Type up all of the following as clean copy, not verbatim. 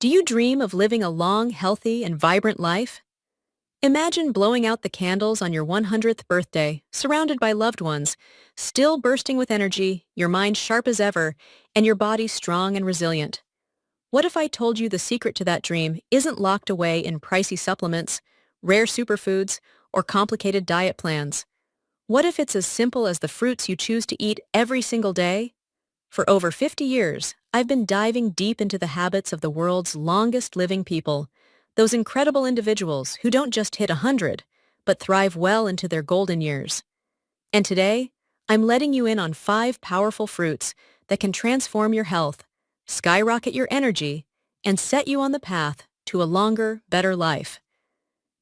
Do you dream of living a long, healthy, and vibrant life? Imagine blowing out the candles on your 100th birthday, surrounded by loved ones, still bursting with energy, your mind sharp as ever, and your body strong and resilient. What if I told you the secret to that dream isn't locked away in pricey supplements, rare superfoods, or complicated diet plans? What if it's as simple as the fruits you choose to eat every single day? For over 50 years, I've been diving deep into the habits of the world's longest living people, those incredible individuals who don't just hit 100, but thrive well into their golden years. And today, I'm letting you in on 5 powerful fruits that can transform your health, skyrocket your energy, and set you on the path to a longer, better life.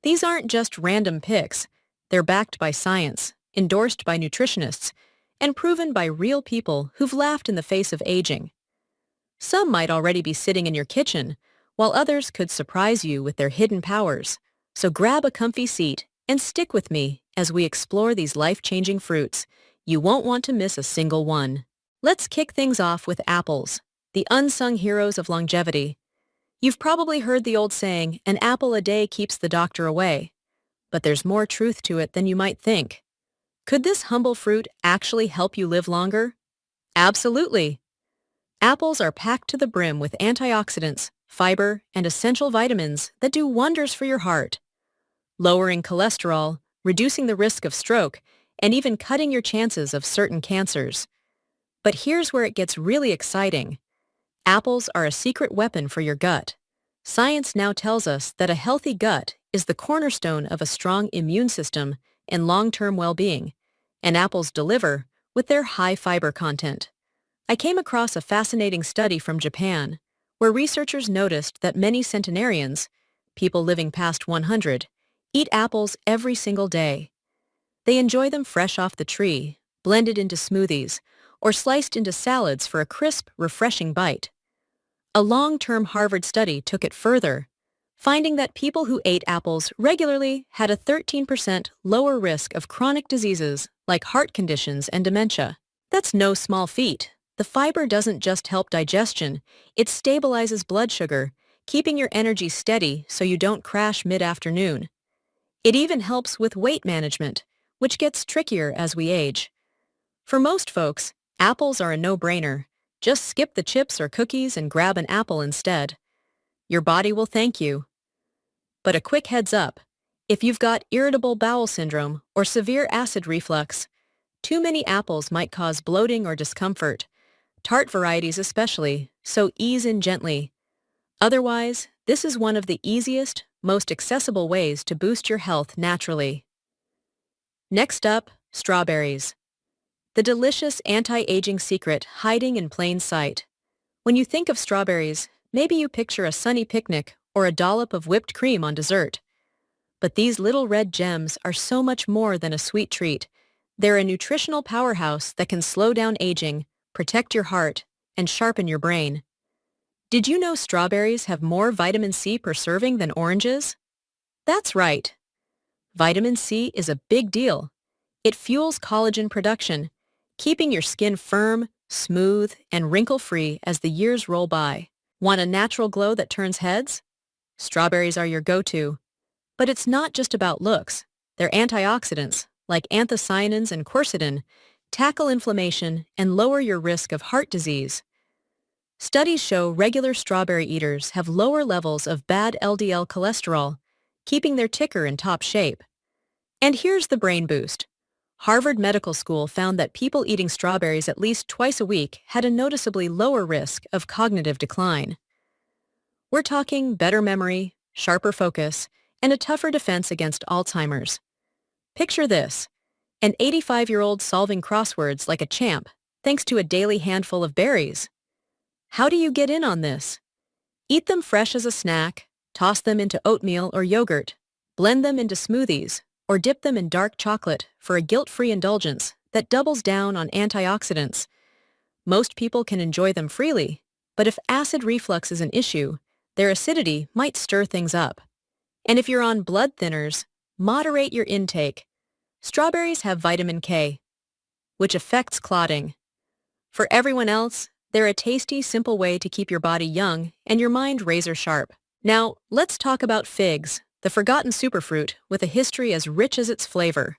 These aren't just random picks. They're backed by science, endorsed by nutritionists, and proven by real people who've laughed in the face of aging. Some might already be sitting in your kitchen, while others could surprise you with their hidden powers. So grab a comfy seat and stick with me as we explore these life-changing fruits. You won't want to miss a single one. Let's kick things off with apples, the unsung heroes of longevity. You've probably heard the old saying, an apple a day keeps the doctor away. But there's more truth to it than you might think. Could this humble fruit actually help you live longer? Absolutely. Apples are packed to the brim with antioxidants, fiber, and essential vitamins that do wonders for your heart, lowering cholesterol, reducing the risk of stroke, and even cutting your chances of certain cancers. But here's where it gets really exciting. Apples are a secret weapon for your gut. Science now tells us that a healthy gut is the cornerstone of a strong immune system and long-term well-being, and apples deliver with their high fiber content. I came across a fascinating study from Japan, where researchers noticed that many centenarians, people living past 100, eat apples every single day. They enjoy them fresh off the tree, blended into smoothies, or sliced into salads for a crisp, refreshing bite. A long-term Harvard study took it further, finding that people who ate apples regularly had a 13% lower risk of chronic diseases like heart conditions and dementia. That's no small feat. The fiber doesn't just help digestion, it stabilizes blood sugar, keeping your energy steady so you don't crash mid-afternoon. It even helps with weight management, which gets trickier as we age. For most folks, apples are a no-brainer. Just skip the chips or cookies and grab an apple instead. Your body will thank you. But a quick heads up, if you've got irritable bowel syndrome or severe acid reflux, too many apples might cause bloating or discomfort, tart varieties especially, so ease in gently. Otherwise, this is one of the easiest, most accessible ways to boost your health naturally. Next up, strawberries. The delicious anti-aging secret hiding in plain sight. When you think of strawberries, maybe you picture a sunny picnic or a dollop of whipped cream on dessert. But these little red gems are so much more than a sweet treat. They're a nutritional powerhouse that can slow down aging, protect your heart, and sharpen your brain. Did you know strawberries have more vitamin C per serving than oranges? That's right. Vitamin C is a big deal. It fuels collagen production, keeping your skin firm, smooth, and wrinkle-free as the years roll by. Want a natural glow that turns heads? Strawberries are your go-to. But it's not just about looks. Their antioxidants, like anthocyanins and quercetin, tackle inflammation and lower your risk of heart disease. Studies show regular strawberry eaters have lower levels of bad LDL cholesterol, keeping their ticker in top shape. And here's the brain boost. Harvard Medical School found that people eating strawberries at least twice a week had a noticeably lower risk of cognitive decline. We're talking better memory, sharper focus, and a tougher defense against Alzheimer's. Picture this, an 85-year-old solving crosswords like a champ, thanks to a daily handful of berries. How do you get in on this? Eat them fresh as a snack, toss them into oatmeal or yogurt, blend them into smoothies, or dip them in dark chocolate for a guilt-free indulgence that doubles down on antioxidants. Most people can enjoy them freely, but if acid reflux is an issue, their acidity might stir things up. And if you're on blood thinners, moderate your intake. Strawberries have vitamin K, which affects clotting. For everyone else, They're a tasty, simple way to keep your body young and your mind razor sharp. Now, let's talk about figs, the forgotten superfruit with a history as rich as its flavor.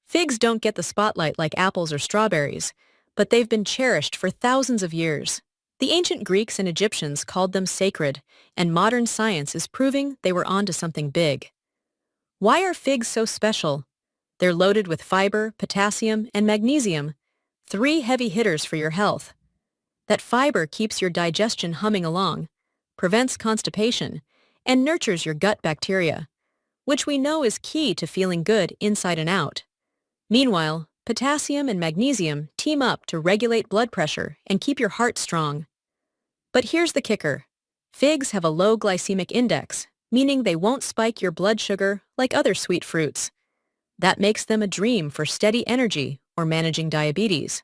Figs don't get the spotlight like apples or strawberries, but they've been cherished for thousands of years. The ancient Greeks and Egyptians called them sacred, and modern science is proving they were onto something big. Why are figs so special? They're loaded with fiber, potassium, and magnesium, three heavy hitters for your health. That fiber keeps your digestion humming along, prevents constipation, and nurtures your gut bacteria, which we know is key to feeling good inside and out. Meanwhile, potassium and magnesium team up to regulate blood pressure and keep your heart strong. But here's the kicker. Figs have a low glycemic index, meaning they won't spike your blood sugar like other sweet fruits. That makes them a dream for steady energy or managing diabetes.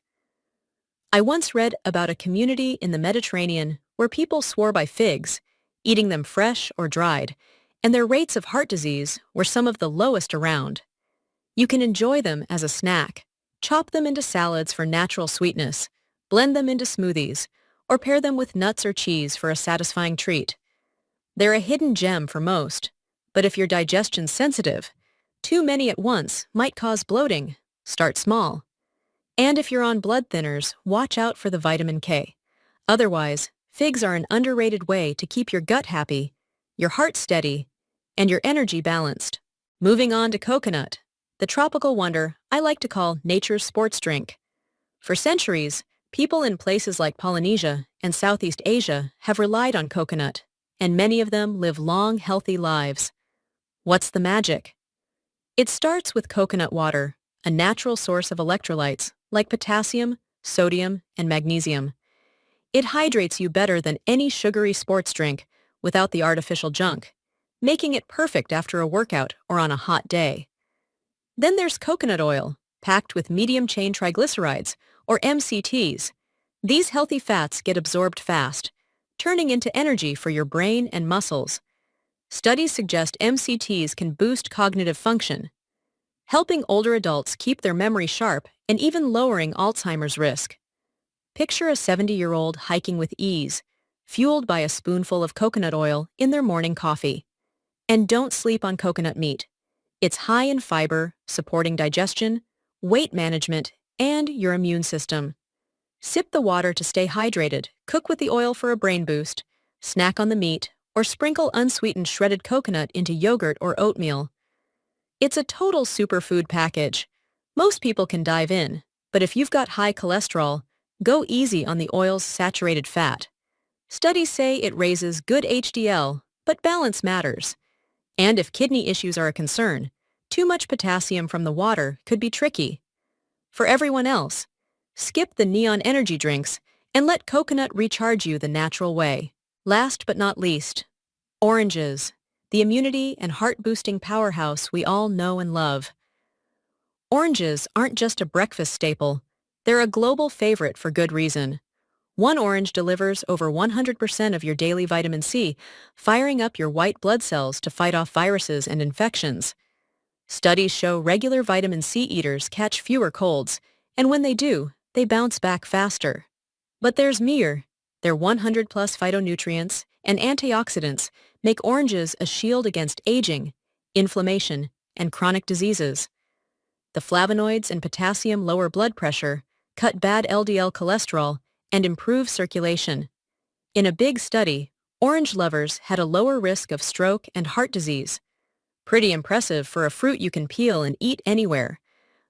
I once read about a community in the Mediterranean where people swore by figs, eating them fresh or dried, and their rates of heart disease were some of the lowest around. You can enjoy them as a snack, chop them into salads for natural sweetness, blend them into smoothies, or pair them with nuts or cheese for a satisfying treat. They're a hidden gem for most, but if your digestion's sensitive, too many at once might cause bloating. Start small. And if you're on blood thinners, watch out for the vitamin K. Otherwise, figs are an underrated way to keep your gut happy, your heart steady, and your energy balanced. Moving on to coconut, the tropical wonder I like to call nature's sports drink. For centuries, people in places like Polynesia and Southeast Asia have relied on coconut, and many of them live long, healthy lives. What's the magic? It starts with coconut water, a natural source of electrolytes like potassium, sodium, and magnesium. It hydrates you better than any sugary sports drink without the artificial junk, making it perfect after a workout or on a hot day. Then there's coconut oil, packed with medium-chain triglycerides, or MCTs. These healthy fats get absorbed fast, turning into energy for your brain and muscles. Studies suggest MCTs can boost cognitive function, helping older adults keep their memory sharp and even lowering Alzheimer's risk. Picture a 70-year-old hiking with ease, fueled by a spoonful of coconut oil in their morning coffee. And don't sleep on coconut meat. It's high in fiber, supporting digestion, weight management, and your immune system. Sip the water to stay hydrated, cook with the oil for a brain boost, snack on the meat, or sprinkle unsweetened shredded coconut into yogurt or oatmeal. It's a total superfood package. Most people can dive in, but if you've got high cholesterol, go easy on the oil's saturated fat. Studies say it raises good HDL, but balance matters. And if kidney issues are a concern, too much potassium from the water could be tricky. For everyone else, skip the neon energy drinks and let coconut recharge you the natural way. Last but not least, oranges, the immunity and heart-boosting powerhouse we all know and love. Oranges aren't just a breakfast staple, they're a global favorite for good reason. One orange delivers over 100% of your daily vitamin C, firing up your white blood cells to fight off viruses and infections. Studies show regular vitamin C eaters catch fewer colds, and when they do, they bounce back faster. But there's more. Their 100-plus phytonutrients and antioxidants make oranges a shield against aging, inflammation, and chronic diseases. The flavonoids and potassium lower blood pressure, cut bad LDL cholesterol, and improve circulation. In a big study, orange lovers had a lower risk of stroke and heart disease. Pretty impressive for a fruit you can peel and eat anywhere.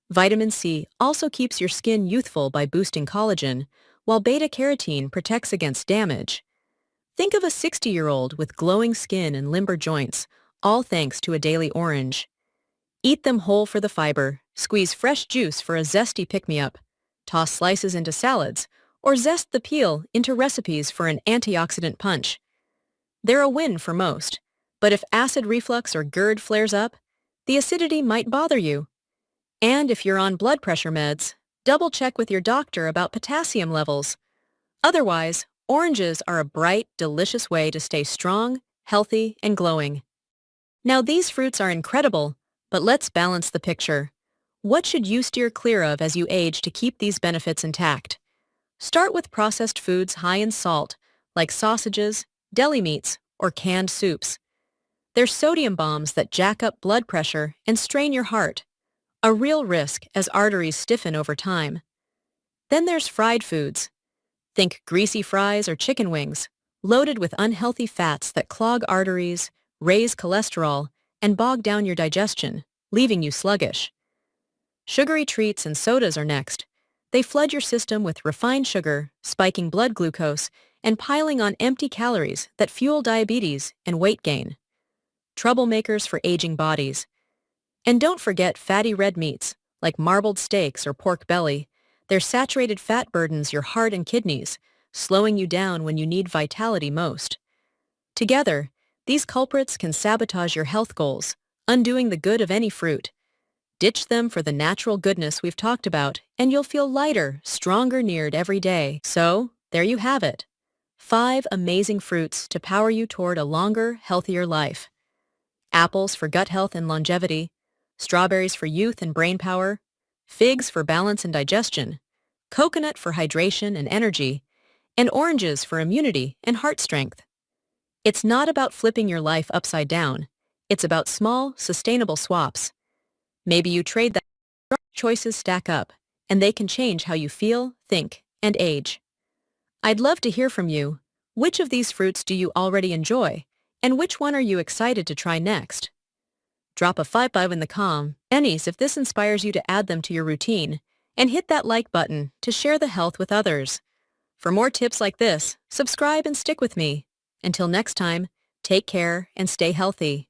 Vitamin C also keeps your skin youthful by boosting collagen, while beta-carotene protects against damage. Think of a 60-year-old with glowing skin and limber joints, all thanks to a daily orange. Eat them whole for the fiber, squeeze fresh juice for a zesty pick-me-up, toss slices into salads, or zest the peel into recipes for an antioxidant punch. They're a win for most, but if acid reflux or GERD flares up, the acidity might bother you. And if you're on blood pressure meds, double-check with your doctor about potassium levels. Otherwise, oranges are a bright, delicious way to stay strong, healthy, and glowing. Now these fruits are incredible, but let's balance the picture. What should you steer clear of as you age to keep these benefits intact? Start with processed foods high in salt, like sausages, deli meats, or canned soups. They're sodium bombs that jack up blood pressure and strain your heart, a real risk as arteries stiffen over time. Then there's fried foods. Think greasy fries or chicken wings, loaded with unhealthy fats that clog arteries, raise cholesterol, and bog down your digestion, leaving you sluggish. Sugary treats and sodas are next. They flood your system with refined sugar, spiking blood glucose, and piling on empty calories that fuel diabetes and weight gain. Troublemakers for aging bodies. And don't forget fatty red meats, like marbled steaks or pork belly. Their saturated fat burdens your heart and kidneys, slowing you down when you need vitality most. Together, these culprits can sabotage your health goals, undoing the good of any fruit. Ditch them for the natural goodness we've talked about, and you'll feel lighter, stronger neared every day. So, there you have it. 5 amazing fruits to power you toward a longer, healthier life. Apples for gut health and longevity, strawberries for youth and brain power, figs for balance and digestion, coconut for hydration and energy, and oranges for immunity and heart strength. It's not about flipping your life upside down. It's about small, sustainable swaps. Maybe you trade that. Choices stack up, and they can change how you feel, think, and age. I'd love to hear from you. Which of these fruits do you already enjoy, and which one are you excited to try next? Drop a 5 in the comments if this inspires you to add them to your routine, and hit that like button to share the health with others. For more tips like this, subscribe and stick with me. Until next time, take care and stay healthy.